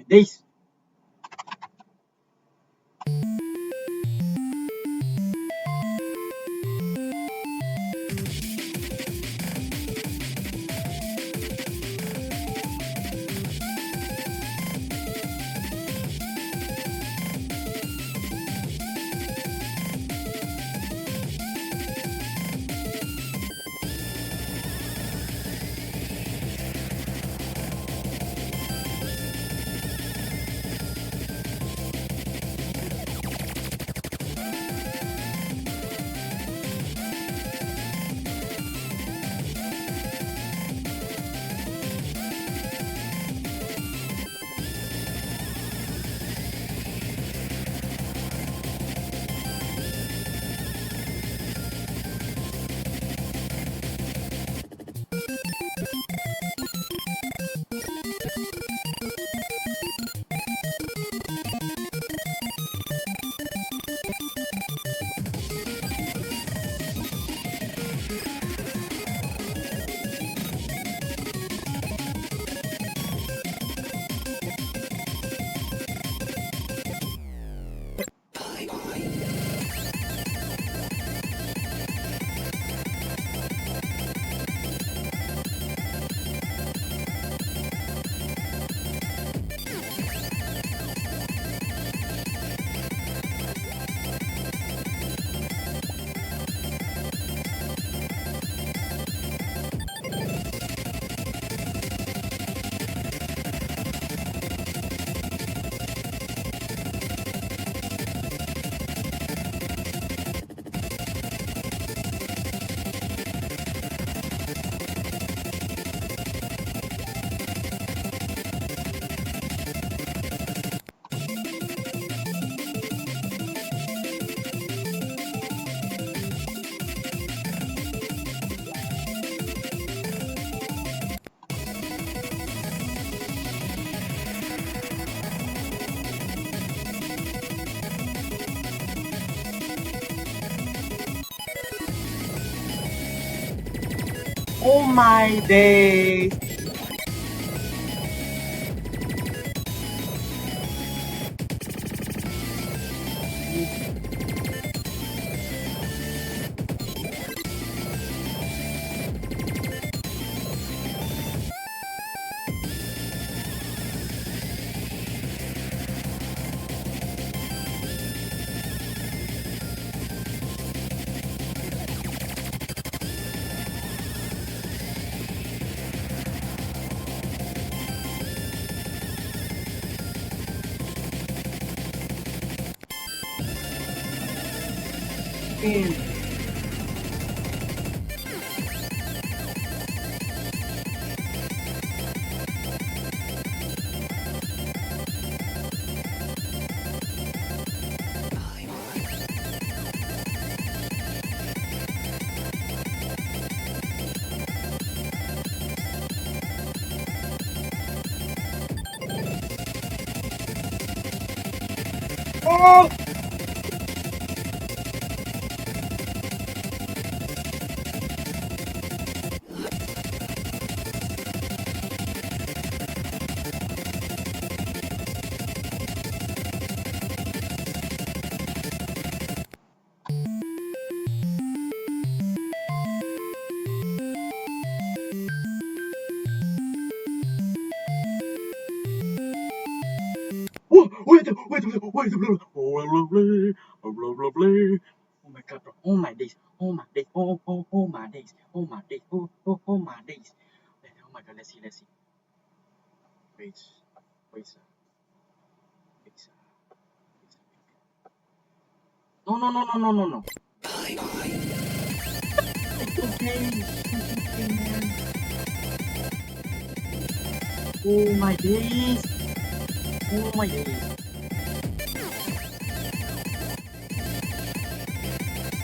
days. Oh my days. Oh! Whoa, oh my god, bro. Oh my days. Oh my days. Oh my days. Oh my days. Oh my days. Oh my god, let's see, let's see. Wait. Wait, sir. Wait, sir. Wait, sir. No, no, no, no, no, no, no. It's okay. It's okay, man. Oh my days. Oh my days.